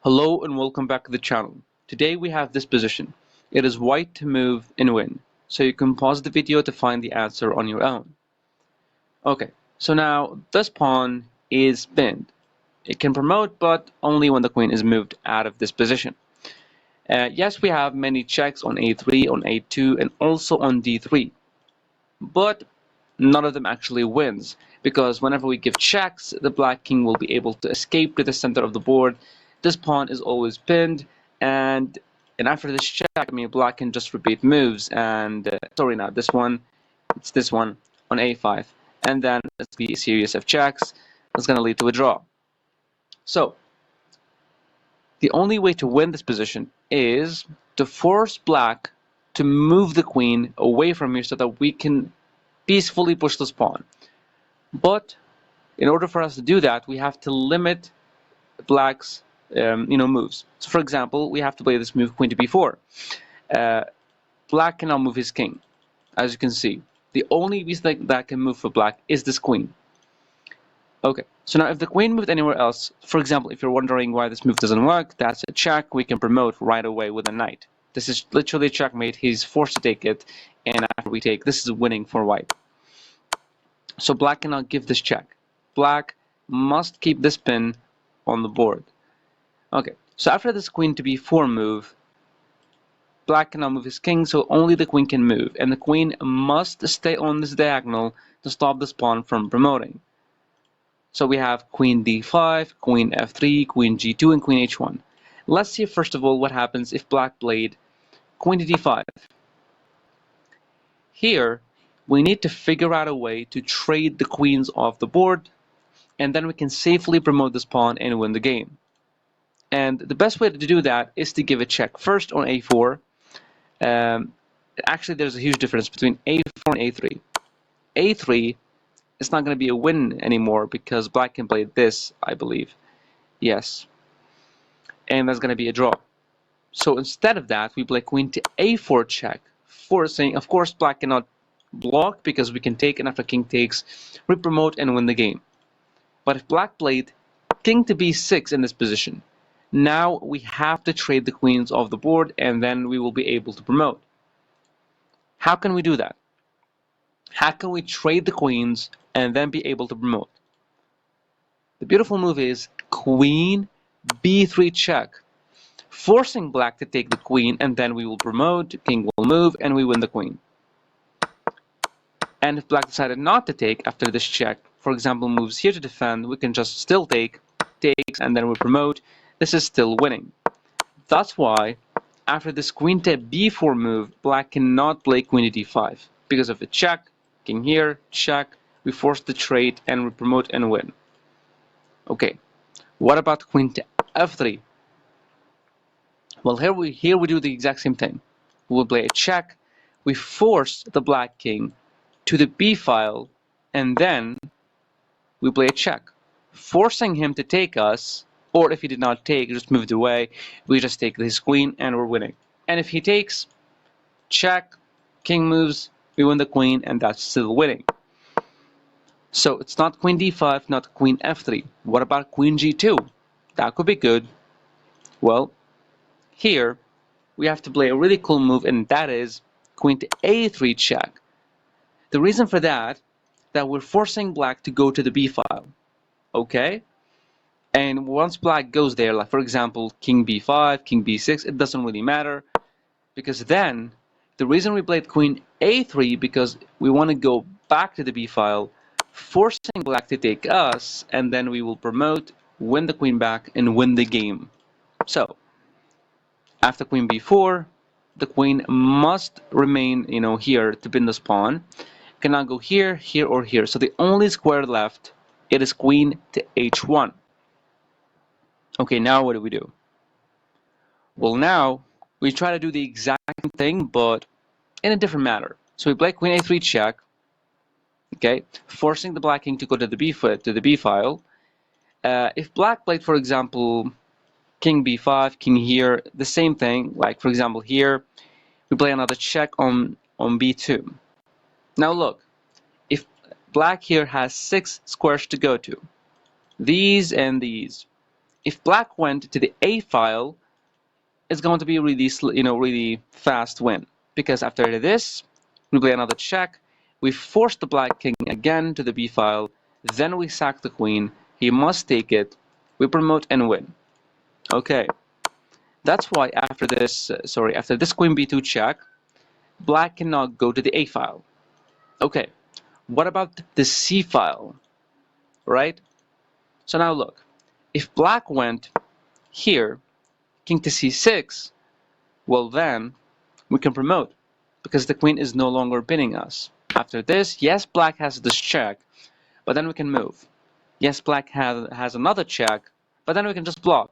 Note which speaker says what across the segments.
Speaker 1: Hello and welcome back to the channel. Today we have this position. It is white to move and win, so you can pause the video to find the answer on your own. Okay, so now this pawn is pinned. It can promote, but only when the queen is moved out of this position. Yes, we have many checks on a3, on a2, and also on d3, but none of them actually wins, because whenever we give checks, the black king will be able to escape to the center of the board. This pawn is always pinned, and after this check, black can just repeat moves, and sorry, not this one, it's this one on a5, and then it's be a series of checks that's going to lead to a draw. So the only way to win this position is to force black to move the queen away from here so that we can peacefully push this pawn. But in order for us to do that, we have to limit black's moves. So for example, we have to play this move queen to b4. Black cannot move his king, as you can see. The only piece that can move for black is this queen. Okay, so now if the queen moved anywhere else, for example, if you're wondering why this move doesn't work, that's a check we can promote right away with a knight. This is literally checkmate. He's forced to take it, and after we take, this is winning for white. So black cannot give this check. Black must keep this pin on the board. Okay, so after this queen to b4 move, black cannot move his king, so only the queen can move, and the queen must stay on this diagonal to stop this pawn from promoting. So we have queen d5, queen f3, queen g2, and queen h1. Let's see first of all what happens if black played queen to d5. Here, we need to figure out a way to trade the queens off the board, and then we can safely promote this pawn and win the game. And the best way to do that is to give a check first on a4. Actually, there's a huge difference between a4 and a3. a3 is not going to be a win anymore because black can play this, I believe. Yes. And that's going to be a draw. So instead of that, we play queen to a4 check, forcing, of course, black cannot block because we can take, and after king takes, we promote and win the game. But if black played king to b6 in this position, now we have to trade the queens off the board, and then we will be able to promote. How can we do that? How can we trade the queens and then be able to promote? The beautiful move is queen b3 check, forcing black to take the queen, and then we will promote, king will move, and we win the queen. And if black decided not to take after this check, for example, moves here to defend, we can just still takes, and then we promote. This is still winning. That's why, after this queen to b4 move, black cannot play queen to d5. Because of the check, king here, check, we force the trade, and we promote and win. Okay, what about queen to f3? Well, here we do the exact same thing. We will play a check, we force the black king to the b file, and then we play a check, forcing him to take us, or if he did not take, just moved away, we just take his queen and we're winning. And if he takes, check, king moves, we win the queen, and that's still winning. So it's not queen d5, not queen f3. What about queen g2? That could be good. Well, here we have to play a really cool move, and that is queen to a3 check. The reason for that we're forcing black to go to the b file. Okay? And once black goes there, like for example, king b5, king b6, it doesn't really matter, because then the reason we played queen a3 because we want to go back to the b file, forcing black to take us, and then we will promote, win the queen back, and win the game. So after queen b4, the queen must remain, here to pin this pawn. Cannot go here, here, or here. So the only square left, it is queen to h1. Okay, now what do we do? Well, now we try to do the exact same thing, but in a different manner. So we play queen a3 check, okay, forcing the black king to go to the b file. If black played, for example, king b5, king here, the same thing. Like for example here, we play another check on b2. Now look, if black here has 6 squares to go to, these and these, If black went to the A file, it's going to be really, really fast win. Because after this, we play another check. We force the black king again to the B file. Then we sack the queen. He must take it. We promote and win. Okay. That's why after this, after this queen b2 check, black cannot go to the A file. Okay. What about the C file? Right? So now look. If black went here, king to c6, well then we can promote because the queen is no longer pinning us. After this, yes, black has this check, but then we can move. Yes, black has another check, but then we can just block.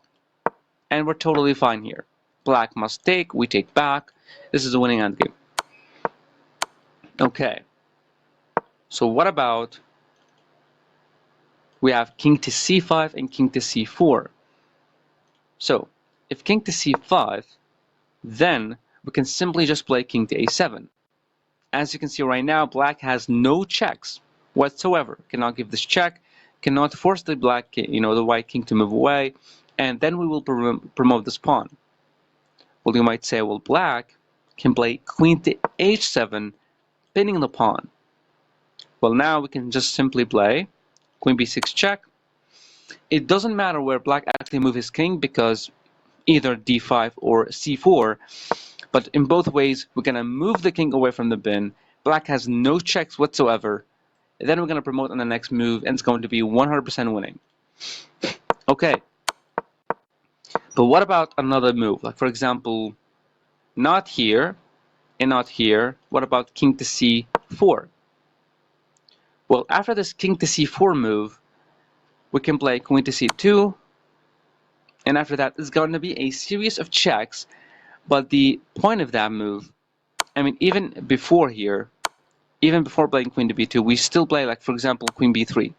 Speaker 1: And we're totally fine here. Black must take, we take back. This is a winning endgame. Okay. So what about we have king to c5 and king to c4. So if king to c5, then we can simply just play king to a7. As you can see right now, black has no checks whatsoever. Cannot give this check, cannot force the black, the white king to move away, and then we will promote this pawn. Well, you might say, well, black can play queen to h7, pinning the pawn. Well, now we can just simply play queen b6 check. It doesn't matter where black actually moves his king because either d5 or c4, but in both ways, we're going to move the king away from the bin. Black has no checks whatsoever. Then we're going to promote on the next move, and it's going to be 100% winning. Okay. But what about another move? Like, for example, not here and not here. What about king to c4? Well, after this king to c4 move, we can play queen to c2. And after that, it's going to be a series of checks. But the point of that move, I mean, even before here, even before playing queen to b2, we still play, like, for example, queen b3.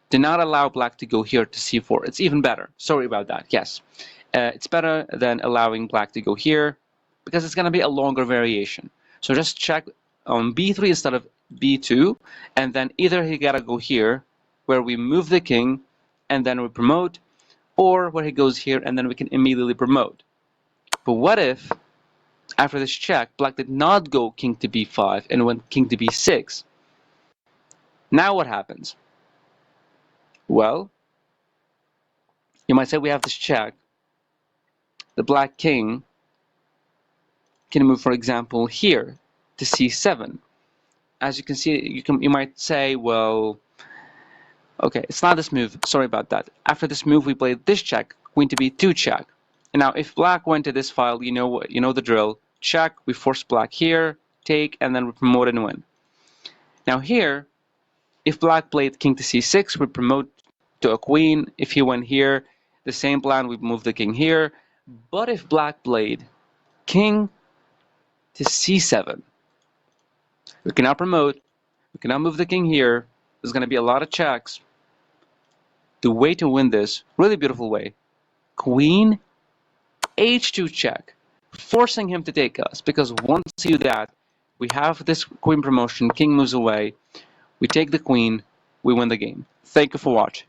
Speaker 1: Do not allow black to go here to c4. It's even better. Sorry about that. Yes. It's better than allowing black to go here because it's going to be a longer variation. So just check on b3 instead of b2, and then either he got to go here where we move the king and then we promote, or where he goes here and then we can immediately promote. But what if after this check, black did not go king to b5 and went king to b6? Now what happens? Well, you might say we have this check. The black king can move, for example, here to c7. As you can see, you might say, well, okay, it's not this move. Sorry about that. After this move, we played this check, queen to b2 check. And now, if black went to this file, you know the drill. Check, we force black here, take, and then we promote and win. Now here, if black played king to c6, we promote to a queen. If he went here, the same plan, we move the king here. But if black played king to c7, we cannot promote, we cannot move the king here. There's going to be a lot of checks. The way to win this, really beautiful way, queen h2 check, forcing him to take us, because once you do that, we have this queen promotion, king moves away, we take the queen, we win the game. Thank you for watching.